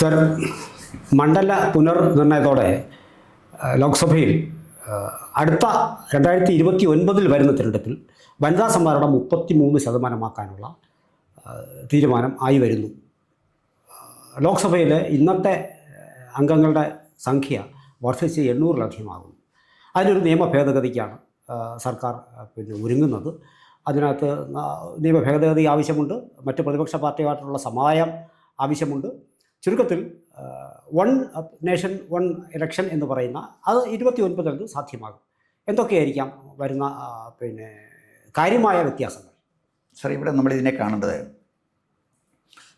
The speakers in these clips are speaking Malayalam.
സർ, മണ്ഡല പുനർനിർണയത്തോടെ ലോക്സഭയിൽ അടുത്ത 2029 വരുന്ന തിരഞ്ഞെടുപ്പിൽ വനിതാ സംവരണം 33% തീരുമാനം ആയി വരുന്നു. ലോക്സഭയിൽ ഇന്നത്തെ അംഗങ്ങളുടെ സംഖ്യ വർദ്ധിച്ച് 800-ലധികമാകുന്നു. അതിനൊരു നിയമ ഭേദഗതിക്കാണ് സർക്കാർ ഒരുങ്ങുന്നത്. അതിനകത്ത് നിയമ ഭേദഗതി ആവശ്യമുണ്ട്, മറ്റ് പ്രതിപക്ഷ പാർട്ടിയുമായിട്ടുള്ള സമായം ആവശ്യമുണ്ട്. ചുരുക്കത്തിൽ വൺ നേഷൻ വൺ ഇലക്ഷൻ എന്ന് പറയുന്ന അത് 29 സാധ്യമാകും. എന്തൊക്കെയായിരിക്കാം വരുന്ന കാര്യമായ വ്യത്യാസങ്ങൾ? സാർ, ഇവിടെ നമ്മളിതിനെ കാണേണ്ടത്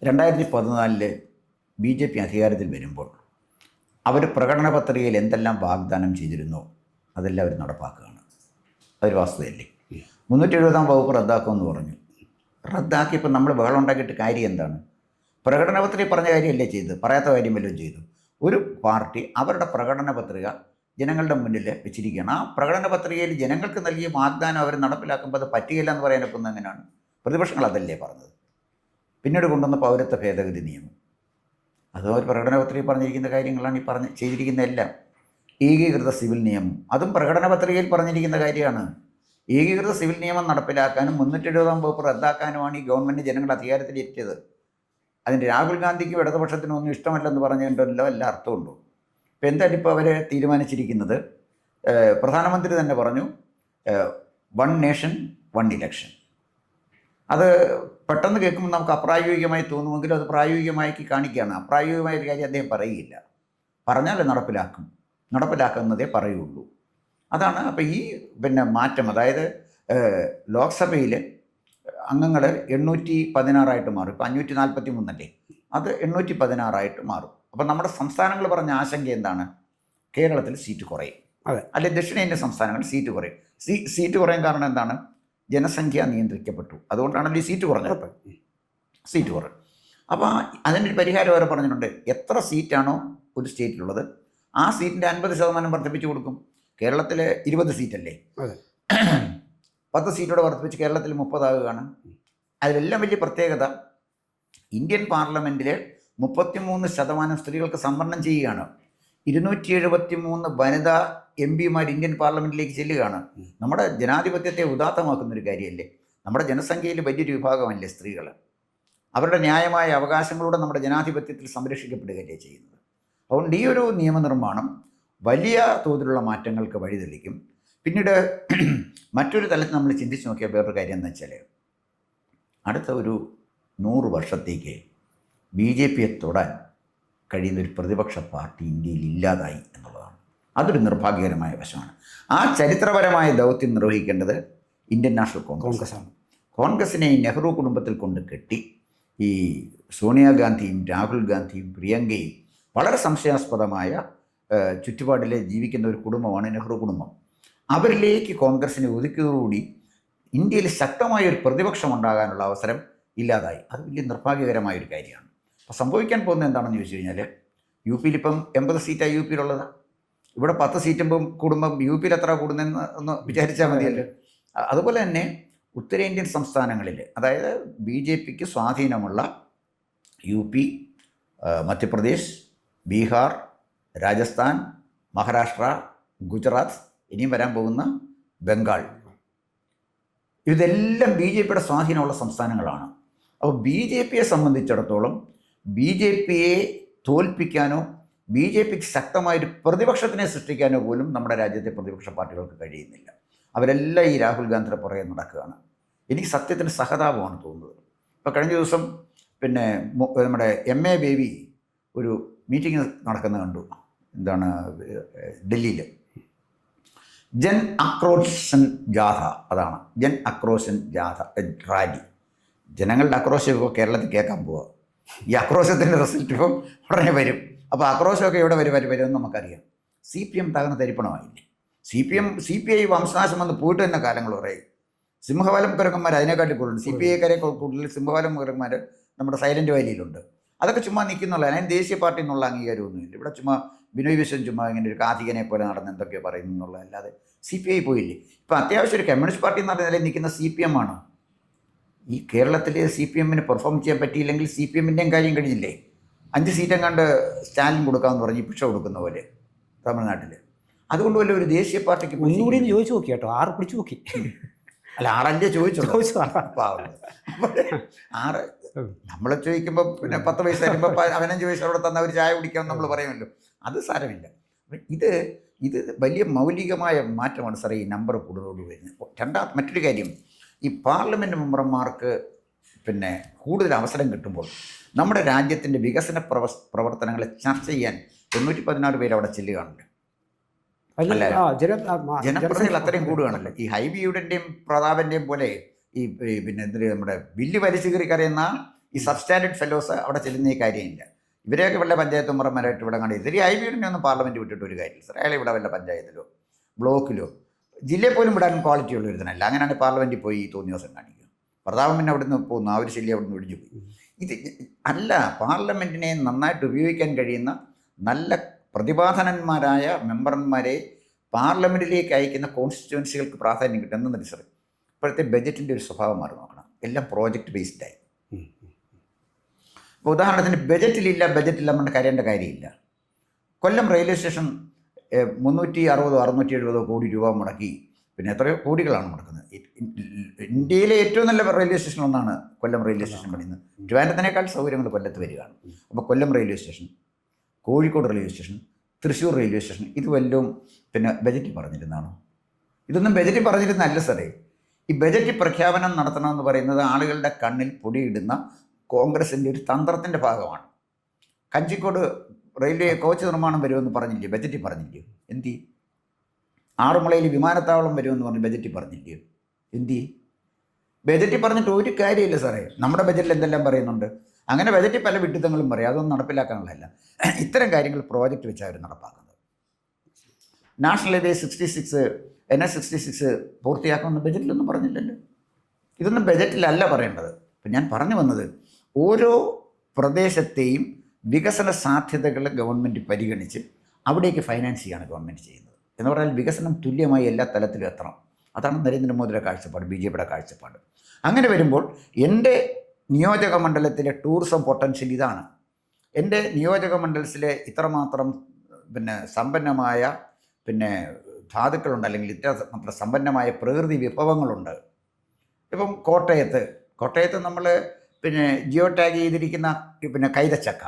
2014 BJP അധികാരത്തിൽ വരുമ്പോൾ അവർ പ്രകടന പത്രികയിൽ എന്തെല്ലാം വാഗ്ദാനം ചെയ്തിരുന്നോ അതെല്ലാം അവർ നടപ്പാക്കുകയാണ്. അതൊരു വസ്തുതയല്ലേ. 370 വകുപ്പ് റദ്ദാക്കുമെന്ന് പറഞ്ഞു. റദ്ദാക്കിയപ്പോൾ നമ്മൾ ബഹളം ഉണ്ടാക്കിയിട്ട് കാര്യം എന്താണ്? പ്രകടന പത്രിക പറഞ്ഞ കാര്യമല്ലേ ചെയ്ത്, പറയാത്ത കാര്യം വല്ലതും ചെയ്തു. ഒരു പാർട്ടി അവരുടെ പ്രകടന പത്രിക ജനങ്ങളുടെ മുന്നിൽ വെച്ചിരിക്കുകയാണ്. ആ പ്രകടന പത്രികയിൽ ജനങ്ങൾക്ക് നൽകിയ വാഗ്ദാനം അവർ നടപ്പിലാക്കുമ്പോൾ അത് പറ്റുകയില്ല എന്ന് പറയാനൊപ്പം എങ്ങനെയാണ്? പ്രതിപക്ഷങ്ങൾ അതല്ലേ പറഞ്ഞത്. പിന്നീട് കൊണ്ടുവന്ന പൗരത്വ ഭേദഗതി നിയമം, അതും ഒരു പ്രകടന പത്രികയിൽ പറഞ്ഞിരിക്കുന്ന കാര്യങ്ങളാണ്. ഈ ചെയ്തിരിക്കുന്ന എല്ലാം. ഏകീകൃത സിവിൽ നിയമം, അതും പ്രകടന പത്രികയിൽ പറഞ്ഞിരിക്കുന്ന കാര്യമാണ്. ഏകീകൃത സിവിൽ നിയമം നടപ്പിലാക്കാനും 370 വകുപ്പ് റദ്ദാക്കാനുമാണ് ഈ ഗവൺമെൻറ് ജനങ്ങളുടെ അധികാരത്തിലിരിച്ചത്. അതിൻ്റെ രാഹുൽ ഗാന്ധിക്കും ഇടതുപക്ഷത്തിനും ഒന്നും ഇഷ്ടമല്ലെന്ന് പറഞ്ഞിട്ടുണ്ടല്ലോ, എല്ലാ അർത്ഥമുണ്ടോ? ഇപ്പോൾ എന്തായാലും ഇപ്പോൾ അവർ തീരുമാനിച്ചിരിക്കുന്നത്, പ്രധാനമന്ത്രി തന്നെ പറഞ്ഞു വൺ നേഷൻ വൺ ഇലക്ഷൻ. അത് പെട്ടെന്ന് കേൾക്കുമ്പോൾ നമുക്ക് അപ്രായോഗികമായി തോന്നുമെങ്കിലും അത് പ്രായോഗികമായി കാണിക്കുകയാണ്. അപ്രായോഗികമായ ഒരു കാര്യം അദ്ദേഹം പറയുകയില്ല, പറഞ്ഞാൽ നടപ്പിലാക്കുന്നതേ പറയുള്ളൂ. അതാണ്. അപ്പോൾ ഈ മാറ്റം, അതായത് ലോക്സഭയിൽ അംഗങ്ങൾ 816 മാറും. ഇപ്പോൾ 543 അത് 816 മാറും. അപ്പോൾ നമ്മുടെ സംസ്ഥാനങ്ങൾ പറഞ്ഞ ആശങ്ക എന്താണ്? കേരളത്തിൽ സീറ്റ് കുറയും, അല്ലെ ദക്ഷിണേന്ത്യൻ സംസ്ഥാനങ്ങളിൽ സീറ്റ് കുറയും. സീറ്റ് കുറയാൻ കാരണം എന്താണ്? ജനസംഖ്യ നിയന്ത്രിക്കപ്പെട്ടു, അതുകൊണ്ടാണല്ലോ ഈ സീറ്റ് കുറഞ്ഞത്. സീറ്റ് കുറയും. അപ്പോൾ അതിൻ്റെ പരിഹാരം അവരെ പറഞ്ഞിട്ടുണ്ട്. എത്ര സീറ്റാണോ ഒരു സ്റ്റേറ്റിലുള്ളത് ആ സീറ്റിൻ്റെ 50% വർദ്ധിപ്പിച്ചു കൊടുക്കും. കേരളത്തിൽ 20 സീറ്റല്ലേ, 10 സീറ്റോടെ വർദ്ധിപ്പിച്ച് കേരളത്തിൽ 30 ആകുകയാണ്. അതിലെല്ലാം വലിയ പ്രത്യേകത, ഇന്ത്യൻ പാർലമെൻറ്റിൽ 33% സ്ത്രീകൾക്ക് സംവരണം ചെയ്യുകയാണ്. 273 വനിതാ MP ഇന്ത്യൻ പാർലമെൻറ്റിലേക്ക് ചെല്ലുകയാണ്. നമ്മുടെ ജനാധിപത്യത്തെ ഉദാത്തമാക്കുന്നൊരു കാര്യമല്ലേ. നമ്മുടെ ജനസംഖ്യയിൽ വലിയൊരു വിഭാഗമല്ലേ സ്ത്രീകൾ. അവരുടെ ന്യായമായ അവകാശങ്ങളോടെ നമ്മുടെ ജനാധിപത്യത്തിൽ സംരക്ഷിക്കപ്പെടുകയല്ലേ ചെയ്യുന്നത്. അതുകൊണ്ട് ഈ ഒരു നിയമനിർമ്മാണം വലിയ തോതിലുള്ള മാറ്റങ്ങൾക്ക് വഴിതെളിക്കും. പിന്നീട് മറ്റൊരു തലത്തിൽ നമ്മൾ ചിന്തിച്ച് നോക്കിയ വേറൊരു കാര്യം എന്ന് വെച്ചാൽ, അടുത്ത ഒരു 100 വർഷത്തേക്ക് BJPയെ തൊടാൻ കഴിയുന്നൊരു പ്രതിപക്ഷ പാർട്ടി ഇന്ത്യയിൽ ഇല്ലാതായി എന്നുള്ളതാണ്. അതൊരു നിർഭാഗ്യകരമായ വശമാണ്. ആ ചരിത്രപരമായ ദൗത്യം നിർവഹിക്കേണ്ടത് ഇന്ത്യൻ നാഷണൽ കോൺഗ്രസ്സാണ്. കോൺഗ്രസിനെ ഈ നെഹ്റു കുടുംബത്തിൽ കൊണ്ട് കെട്ടി ഈ സോണിയാഗാന്ധിയും രാഹുൽ ഗാന്ധിയും പ്രിയങ്കയും വളരെ സംശയാസ്പദമായ ചുറ്റുപാടിൽ ജീവിക്കുന്ന ഒരു കുടുംബമാണ് നെഹ്റു കുടുംബം. അവരിലേക്ക് കോൺഗ്രസിനെ ഒതുക്കിയതോടുകൂടി ഇന്ത്യയിൽ ശക്തമായൊരു പ്രതിപക്ഷം ഉണ്ടാകാനുള്ള അവസരം ഇല്ലാതായി. അത് വലിയ നിർഭാഗ്യകരമായൊരു കാര്യമാണ്. അപ്പോൾ സംഭവിക്കാൻ പോകുന്നത് എന്താണെന്ന് ചോദിച്ചു കഴിഞ്ഞാൽ, UPയിൽ ഇപ്പം 80 സീറ്റാണ് UPയിലുള്ളത്. ഇവിടെ 10 സീറ്റുമ്പം കൂടുമ്പം UPയിൽ എത്ര കൂടുന്നതെന്ന് ഒന്ന് വിചാരിച്ചാൽ മതിയല്ലോ. അതുപോലെ തന്നെ ഉത്തരേന്ത്യൻ സംസ്ഥാനങ്ങളിൽ, അതായത് BJPക്ക് സ്വാധീനമുള്ള UP, മധ്യപ്രദേശ്, ബീഹാർ, രാജസ്ഥാൻ, മഹാരാഷ്ട്ര, ഗുജറാത്ത്, ഇനിയും വരാൻ പോകുന്ന ബംഗാൾ, ഇതെല്ലാം BJPയുടെ സ്വാധീനമുള്ള സംസ്ഥാനങ്ങളാണ്. അപ്പോൾ BJPയെ സംബന്ധിച്ചിടത്തോളം BJPയെ തോൽപ്പിക്കാനോ BJPക്ക് ശക്തമായൊരു പ്രതിപക്ഷത്തിനെ സൃഷ്ടിക്കാനോ പോലും നമ്മുടെ രാജ്യത്തെ പ്രതിപക്ഷ പാർട്ടികൾക്ക് കഴിയുന്നില്ല. അവരെല്ലാം ഈ രാഹുൽ ഗാന്ധിയുടെ പുറകെ നടക്കുകയാണ്. എനിക്ക് സത്യത്തിന് സഹതാപമാണ് തോന്നുന്നത്. ഇപ്പോൾ കഴിഞ്ഞ ദിവസം നമ്മുടെ MA ബേബി ഒരു മീറ്റിംഗ് നടക്കുന്നത് കണ്ടു. എന്താണ്, ഡൽഹിയിൽ ജൻ ആക്രോശൻ ജാഥ. അതാണ് ജൻ ആക്രോശൻ ജാഥ, റാലി. ജനങ്ങളുടെ ആക്രോശം ഇപ്പോൾ കേരളത്തിൽ കേൾക്കാൻ പോവുക. ഈ ആക്രോശത്തിൻ്റെ റിസൾട്ട് ഇപ്പം ഉടനെ വരും. അപ്പോൾ ആക്രോശമൊക്കെ എവിടെ വരുമെന്ന് നമുക്കറിയാം. CPM തകർന്ന് തരിപ്പണമായില്ലേ. CPI വംശനാശം വന്ന് പോയിട്ട് തന്നെ കാലങ്ങൾ പറയും. സിംഹവാലം കുരങ്ങന്മാർ അതിനെക്കാട്ടി കൂടുതലുണ്ട്. CPIക്കാരെ കൂടുതൽ സിംഹവാലം കുരങ്ങന്മാർ നമ്മുടെ സൈലൻറ്റ് വാലിയിലുണ്ട്. അതൊക്കെ ചുമ്മാ നിൽക്കുന്നുള്ള, അതിന് ദേശീയ പാർട്ടി എന്നുള്ള അംഗീകാരമൊന്നുമില്ല. ഇവിടെ ചുമ്മാ ബിനോയ് വിശ്വം ചുമ്മാ ഇങ്ങനെ ഒരു കാഥികനെ പോലെ നടന്ന് എന്തൊക്കെയോ പറയുന്നു എന്നുള്ളതല്ലാതെ CPI പോയില്ലേ. ഇപ്പോൾ അത്യാവശ്യം ഒരു കമ്മ്യൂണിസ്റ്റ് പാർട്ടി എന്ന് പറഞ്ഞ നിലയിൽ നിൽക്കുന്ന CPM ആണ്. ഈ കേരളത്തിൽ CPMന് പെർഫോം ചെയ്യാൻ പറ്റിയില്ലെങ്കിൽ CPMൻ്റെയും കാര്യം കഴിഞ്ഞില്ലേ. 5 സീറ്റും കണ്ട് സ്റ്റാലിൻ കൊടുക്കാമെന്ന് പറഞ്ഞ് പിക്ഷ കൊടുക്കുന്ന പോലെ തമിഴ്നാട്ടിൽ. അതുകൊണ്ട് വല്ല ഒരു ദേശീയ പാർട്ടിക്ക് ഒന്നുകൂടി ചോദിച്ചു നോക്കി കേട്ടോ, 6 പിടിച്ചു നോക്കി. അല്ല 6 ചോദിച്ചുള്ളൂ. ചോദിച്ചു. അപ്പോൾ 6 നമ്മളെ ചോദിക്കുമ്പോൾ പിന്നെ 10 വയസ്സ് വരുമ്പോൾ 15 വയസ്സോടെ തന്ന ഒരു ചായ കുടിക്കാമെന്ന് നമ്മൾ പറയുമല്ലോ. അത് സാരമില്ല. ഇത് വലിയ മൗലികമായ മാറ്റമാണ് സാറേ ഈ നമ്പർ കൂടുതലോട് വരുന്നത്. മറ്റൊരു കാര്യം, ഈ പാർലമെൻറ്റ് മെമ്പർമാർക്ക് പിന്നെ കൂടുതൽ അവസരം കിട്ടുമ്പോൾ നമ്മുടെ രാജ്യത്തിൻ്റെ വികസന പ്രവർത്തനങ്ങളെ ചർച്ച ചെയ്യാൻ 816 പേര് അവിടെ ചെല്ലുകയാണല്ലോ. ജനപ്രതിനിധികൾ അത്രയും കൂടുകയാണല്ലോ. ഈ ഹൈബിയുടെയും പ്രതാപൻ്റെയും പോലെ ഈ പിന്നെ നമ്മുടെ ബില്ല് വലിച്ചു കയറി കറിയുന്ന ഈ സബ്സ്റ്റാൻഡേർഡ് ഫെലോസ് അവിടെ ചെല്ലുന്ന ഈ കാര്യമില്ല. ഇവരെയൊക്കെ വല്ല പഞ്ചായത്ത് മെമ്പർമാരായിട്ട് ഇവിടെ കണ്ടില്ല. ഈ ഹൈബിയുടെ ഒന്നും പാർലമെൻറ്റ് വിട്ടിട്ട് ഒരു കാര്യമില്ല സാർ. അയാളെ ഇവിടെ വല്ല പഞ്ചായത്തിലോ ബ്ലോക്കിലോ ജില്ലയിൽ പോലും വിടാൻ ക്വാളിറ്റി ഉള്ള ഒരുത്തനല്ല. അങ്ങനെയാണ് പാർലമെൻറ്റിൽ പോയി തോന്നിയ ദിവസം കാണിക്കുക. പ്രതാപൻ പിന്നെ അവിടെ നിന്ന് പോകുന്നു, ആ ഒരു ശല്യം അവിടെ നിന്ന് ഒഴിഞ്ഞു പോയി. ഇത് അല്ല, പാർലമെൻറ്റിനെ നന്നായിട്ട് ഉപയോഗിക്കാൻ കഴിയുന്ന നല്ല പ്രതിഭാധനന്മാരായ മെമ്പർമാരെ പാർലമെൻറ്റിലേക്ക് അയക്കുന്ന കോൺസ്റ്റിറ്റ്യുവൻസികൾക്ക് പ്രാധാന്യം കിട്ടും. എന്നൊന്നും സാർ ഇപ്പോഴത്തെ ബജറ്റിൻ്റെ ഒരു സ്വഭാവം മാറി നോക്കണം. എല്ലാം പ്രോജക്റ്റ് ബേസ്ഡായി. ഇപ്പോൾ ഉദാഹരണത്തിന് ബജറ്റിലില്ല നമ്മുടെ കരയേണ്ട കാര്യമില്ല. കൊല്ലം റെയിൽവേ സ്റ്റേഷൻ 360-670 കോടി രൂപ മുടക്കി. പിന്നെ എത്രയോ കോടികളാണ് മുടക്കുന്നത്. ഇന്ത്യയിലെ ഏറ്റവും നല്ല റെയിൽവേ സ്റ്റേഷൻ ഒന്നാണ് കൊല്ലം റെയിൽവേ സ്റ്റേഷൻ പണിയുന്നത്. ട്രിവാൻഡ്രത്തിനേക്കാൾ സൗകര്യങ്ങൾ കൊല്ലത്ത് വരികയാണ്. അപ്പോൾ Kollam railway station, Kozhikode railway station, Thrissur railway station, ഇത് വല്ലതും പിന്നെ ബജറ്റിൽ പറഞ്ഞിരുന്നാണോ? ഇതൊന്നും ബജറ്റിൽ പറഞ്ഞിരുന്നല്ല സാറേ. ഈ ബജറ്റ് പ്രഖ്യാപനം നടത്തണമെന്ന് പറയുന്നത് ആളുകളുടെ കണ്ണിൽ പൊടിയിടുന്ന കോൺഗ്രസിൻ്റെ ഒരു തന്ത്രത്തിൻ്റെ ഭാഗമാണ്. കഞ്ചിക്കോട് റെയിൽവേ കോച്ച് നിർമ്മാണം വരുമെന്ന് പറഞ്ഞില്ലേ? ബജറ്റിൽ പറഞ്ഞില്ലേ? എന്തി? ആറന്മുളയിൽ വിമാനത്താവളം വരുമെന്ന് പറഞ്ഞ് ബജറ്റിൽ പറഞ്ഞില്ലേ? എന്തി? ബജറ്റിൽ പറഞ്ഞിട്ട് ഒരു കാര്യമില്ല സാറേ. നമ്മുടെ ബജറ്റിൽ എന്തെല്ലാം പറയുന്നുണ്ട്. അങ്ങനെ ബജറ്റിൽ പല വിഡിത്തങ്ങളും പറയും. അതൊന്നും നടപ്പിലാക്കാനുള്ളതല്ല. ഇത്തരം കാര്യങ്ങൾ പ്രോജക്റ്റ് വെച്ചാൽ അവർ നടപ്പാക്കുന്നത്. നാഷണൽ ഹൈവേ 66 NH66 പൂർത്തിയാക്കണമെന്ന് ബജറ്റിലൊന്നും പറഞ്ഞില്ലല്ലോ. ഇതൊന്നും ബജറ്റിലല്ല പറയേണ്ടത്. ഇപ്പം ഞാൻ പറഞ്ഞു വന്നത്, ഓരോ പ്രദേശത്തെയും വികസന സാധ്യതകൾ ഗവൺമെൻറ് പരിഗണിച്ച് അവിടേക്ക് ഫൈനാൻസ് ചെയ്യാണ് ഗവൺമെൻറ് ചെയ്യുന്നത്. എന്ന് പറഞ്ഞാൽ വികസനം തുല്യമായി എല്ലാ തലത്തിലും എത്തണം. അതാണ് നരേന്ദ്രമോദിയുടെ കാഴ്ചപ്പാട്, BJPയുടെ കാഴ്ചപ്പാട്. അങ്ങനെ വരുമ്പോൾ എൻ്റെ നിയോജക മണ്ഡലത്തിലെ ടൂറിസം പൊട്ടൻഷ്യൽ ഇതാണ്. എൻ്റെ നിയോജക മണ്ഡലത്തിലെ ഇത്രമാത്രം പിന്നെ സമ്പന്നമായ പിന്നെ ധാതുക്കളുണ്ട്, അല്ലെങ്കിൽ ഇത്ര സമ്പന്നമായ പ്രകൃതി വിഭവങ്ങളുണ്ട്. ഇപ്പം കോട്ടയത്ത് നമ്മൾ പിന്നെ ജിയോ ടാഗ് ചെയ്തിരിക്കുന്ന പിന്നെ കൈതച്ചക്ക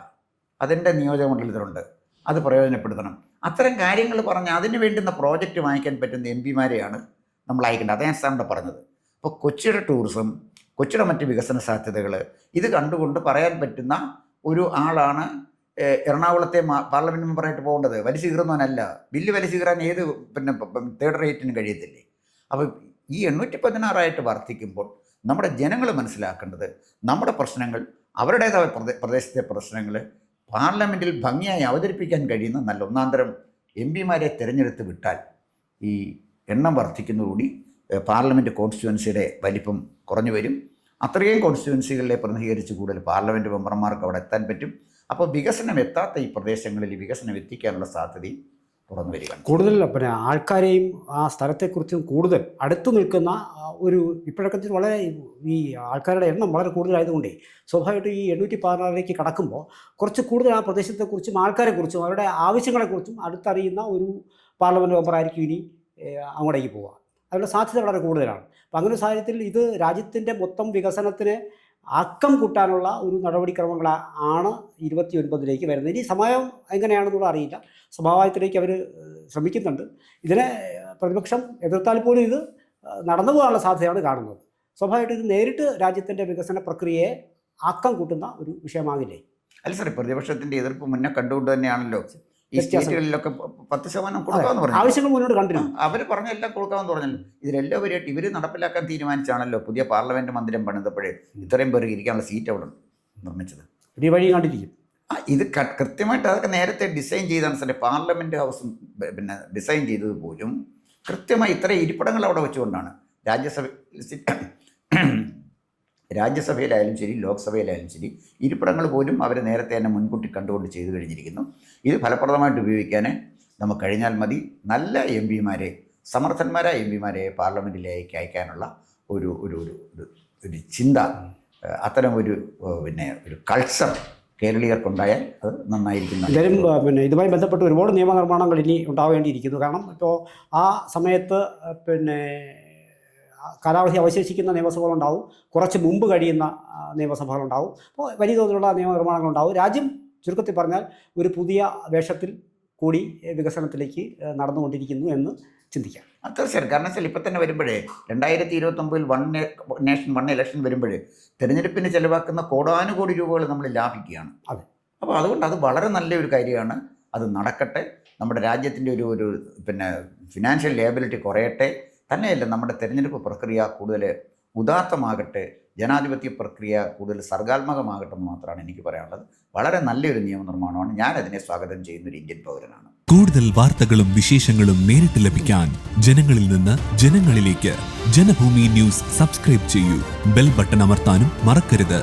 അതിൻ്റെ നിയോജക മണ്ഡലത്തിലുണ്ട്. അത് പ്രയോജനപ്പെടുത്തണം. അത്തരം കാര്യങ്ങൾ പറഞ്ഞ് അതിന് വേണ്ടുന്ന പ്രോജക്റ്റ് വാങ്ങിക്കാൻ പറ്റുന്ന MPമാരെയാണ് നമ്മൾ അയക്കേണ്ടത്. അതാണ് സാറിൻ്റെ പറഞ്ഞത്. അപ്പോൾ കൊച്ചിയുടെ ടൂറിസം, കൊച്ചിയുടെ മറ്റ് വികസന സാധ്യതകൾ ഇത് കണ്ടുകൊണ്ട് പറയാൻ പറ്റുന്ന ഒരു ആളാണ് എറണാകുളത്തെ പാർലമെൻറ്റ് മെമ്പറായിട്ട് പോകേണ്ടത്. വലിച്ചു കീറുന്നവനല്ല. ബില്ല് വലിച്ചു കീറാൻ ഏത് പിന്നെ തേർഡ് റേറ്റിന് കഴിയത്തില്ലേ? അപ്പോൾ ഈ 816 വർദ്ധിക്കുമ്പോൾ നമ്മുടെ ജനങ്ങൾ മനസ്സിലാക്കേണ്ടത്, നമ്മുടെ പ്രശ്നങ്ങൾ, അവരുടേതായ പ്രദേശത്തെ പ്രശ്നങ്ങൾ പാർലമെൻറ്റിൽ ഭംഗിയായി അവതരിപ്പിക്കാൻ കഴിയുന്ന നല്ല ഒന്നാന്തരം MPമാരെ തിരഞ്ഞെടുത്ത് വിട്ടാൽ ഈ എണ്ണം വർദ്ധിക്കുന്നതോടുകൂടി പാർലമെൻറ്റ് കോൺസ്റ്റിറ്റ്യുവൻസിയുടെ വലിപ്പം കുറഞ്ഞു വരും. അത്രയും കോൺസ്റ്റിറ്റ്യുവൻസികളിലെ പ്രതിനിധീകരിച്ച് കൂടുതൽ പാർലമെൻറ്റ് മെമ്പർമാർക്ക് അവിടെ എത്താൻ പറ്റും. അപ്പോൾ വികസനം എത്താത്ത ഈ പ്രദേശങ്ങളിൽ വികസനം എത്തിക്കാനുള്ള സാധ്യതയും തുറന്നു വരിക. കൂടുതൽ പിന്നെ ആൾക്കാരെയും ആ സ്ഥലത്തെക്കുറിച്ചും കൂടുതൽ അടുത്തു നിൽക്കുന്ന ഒരു ഇപ്പോഴൊക്കെ വളരെ ഈ ആൾക്കാരുടെ എണ്ണം വളരെ കൂടുതലായതുകൊണ്ടേ സ്വാഭാവികമായിട്ടും ഈ 816 കടക്കുമ്പോൾ കുറച്ച് കൂടുതൽ ആ പ്രദേശത്തെക്കുറിച്ചും ആൾക്കാരെക്കുറിച്ചും അവരുടെ ആവശ്യങ്ങളെക്കുറിച്ചും അടുത്തറിയുന്ന ഒരു പാർലമെൻറ്റ് മെമ്പറായിരിക്കും ഇനി അങ്ങോട്ടേക്ക് പോവുക. അതിനുള്ള സാധ്യത വളരെ കൂടുതലാണ്. അപ്പം അങ്ങനെ സാഹചര്യത്തിൽ ഇത് രാജ്യത്തിൻ്റെ മൊത്തം വികസനത്തിന് ആക്കം കൂട്ടാനുള്ള ഒരു നടപടിക്രമങ്ങളാണ് 29 വരുന്നത്. ഇനി സമയം എങ്ങനെയാണെന്നുള്ള അറിയില്ല. സ്വഭാവത്തിലേക്ക് അവർ ശ്രമിക്കുന്നുണ്ട്. ഇതിനെ പ്രതിപക്ഷം എതിർത്താൽ പോലും ഇത് നടന്നു പോകാനുള്ള സാധ്യതയാണ് കാണുന്നത്. സ്വാഭാവികമായിട്ടും ഇത് നേരിട്ട് രാജ്യത്തിൻ്റെ വികസന പ്രക്രിയയെ ആക്കം കൂട്ടുന്ന ഒരു വിഷയമാകില്ലേ? അല്ല സാറേ, പ്രതിപക്ഷത്തിൻ്റെ എതിർപ്പ് മുന്നേ കണ്ടുകൊണ്ട് തന്നെയാണല്ലോ ഈ സ്റ്റേറ്റുകളിലൊക്കെ 10% കൊടുക്കാമെന്ന് പറഞ്ഞു. ആവശ്യങ്ങൾ മുന്നോട്ട് കണ്ടിരുന്നു. അവർ പറഞ്ഞ എല്ലാം കൊടുക്കാമെന്ന് പറഞ്ഞല്ലോ. ഇതിലെല്ലാവരുമായിട്ട് ഇവർ നടപ്പിലാക്കാൻ തീരുമാനിച്ചാണല്ലോ പുതിയ പാർലമെൻറ്റ് മന്ദിരം പണിതപ്പോഴേ ഇത്രയും പേർക്ക് ഇരിക്കാനുള്ള സീറ്റ് അവിടെ നിർമ്മിച്ചത്. ഈ വഴി കണ്ടിരിക്കും. ഇത് കൃത്യമായിട്ട് അതൊക്കെ നേരത്തെ ഡിസൈൻ ചെയ്താണ് സാറേ. പാർലമെൻറ്റ് ഹൗസും പിന്നെ ഡിസൈൻ ചെയ്തത് പോലും കൃത്യമായി ഇത്രയും ഇരിപ്പിടങ്ങൾ അവിടെ വെച്ചുകൊണ്ടാണ്. രാജ്യസഭയിലായാലും ശരി ലോക്സഭയിലായാലും ശരി ഇരിപ്പിടങ്ങൾ പോലും അവർ നേരത്തെ തന്നെ മുൻകൂട്ടി കണ്ടുകൊണ്ട് ചെയ്തു കഴിഞ്ഞിരിക്കുന്നു. ഇത് ഫലപ്രദമായിട്ട് ഉപയോഗിക്കാൻ നമുക്ക് കഴിഞ്ഞാൽ മതി. നല്ല MPമാരെ, സമർത്ഥന്മാരായ MPമാരെ പാർലമെൻറ്റിലേക്ക് അയക്കാനുള്ള ഒരു ചിന്ത, അത്തരം ഒരു പിന്നെ ഒരു കൾച്ചർ കേരളീയർക്കുണ്ടായാൽ അത് നന്നായിരിക്കും. എന്തായാലും പിന്നെ ഇതുമായി ബന്ധപ്പെട്ട് ഒരുപാട് നിയമനിർമ്മാണങ്ങൾ ഇനി ഉണ്ടാവേണ്ടിയിരിക്കുന്നു. കാരണം ഇപ്പോൾ ആ സമയത്ത് പിന്നെ കാലാവധി അവശേഷിക്കുന്ന നിയമസഭകളുണ്ടാവും, കുറച്ച് മുമ്പ് കഴിയുന്ന നിയമസഭകളുണ്ടാവും. അപ്പോൾ വലിയ തോതിലുള്ള നിയമനിർമ്മാണങ്ങളുണ്ടാവും. രാജ്യം ചുരുക്കത്തിൽ പറഞ്ഞാൽ ഒരു പുതിയ വേഷത്തിൽ കൂടി വികസനത്തിലേക്ക് നടന്നുകൊണ്ടിരിക്കുന്നു എന്ന് ചിന്തിക്കാം. തീർച്ചയായും. കാരണം വെച്ചാൽ ഇപ്പം തന്നെ വരുമ്പോഴേ 2029 വൺ നേഷൻ വൺ ഇലക്ഷൻ വരുമ്പോൾ തിരഞ്ഞെടുപ്പിന് ചിലവാക്കുന്ന കോടാനുകോടി രൂപകൾ നമ്മൾ ലാഭിക്കുകയാണ്. അതെ. അപ്പോൾ അതുകൊണ്ട് അത് വളരെ നല്ലൊരു കാര്യമാണ്. അത് നടക്കട്ടെ. നമ്മുടെ രാജ്യത്തിൻ്റെ ഒരു പിന്നെ ഫിനാൻഷ്യൽ ലേബിലിറ്റി കുറയട്ടെ. തന്നെയല്ല, നമ്മുടെ തിരഞ്ഞെടുപ്പ് പ്രക്രിയ കൂടുതൽ ഉദാത്തമാകട്ടെ, ജനാധിപത്യ പ്രക്രിയ കൂടുതൽ സർഗാത്മകമാകട്ടെ എന്ന് മാത്രമാണ് എനിക്ക് പറയാനുള്ളത്. വളരെ നല്ലൊരു നിയമനിർമ്മാണമാണ്. ഞാനതിനെ സ്വാഗതം ചെയ്യുന്നൊരു ഇന്ത്യൻ പൗരനാണ്. കൂടുതൽ വാർത്തകളും വിശേഷങ്ങളും നേരിട്ട് ലഭിക്കാൻ ജനങ്ങളിൽ നിന്ന് ജനങ്ങളിലേക്ക് ജനഭൂമി ന്യൂസ് സബ്സ്ക്രൈബ് ചെയ്യൂ. ബെൽ ബട്ടൺ അമർത്താനും മറക്കരുത്.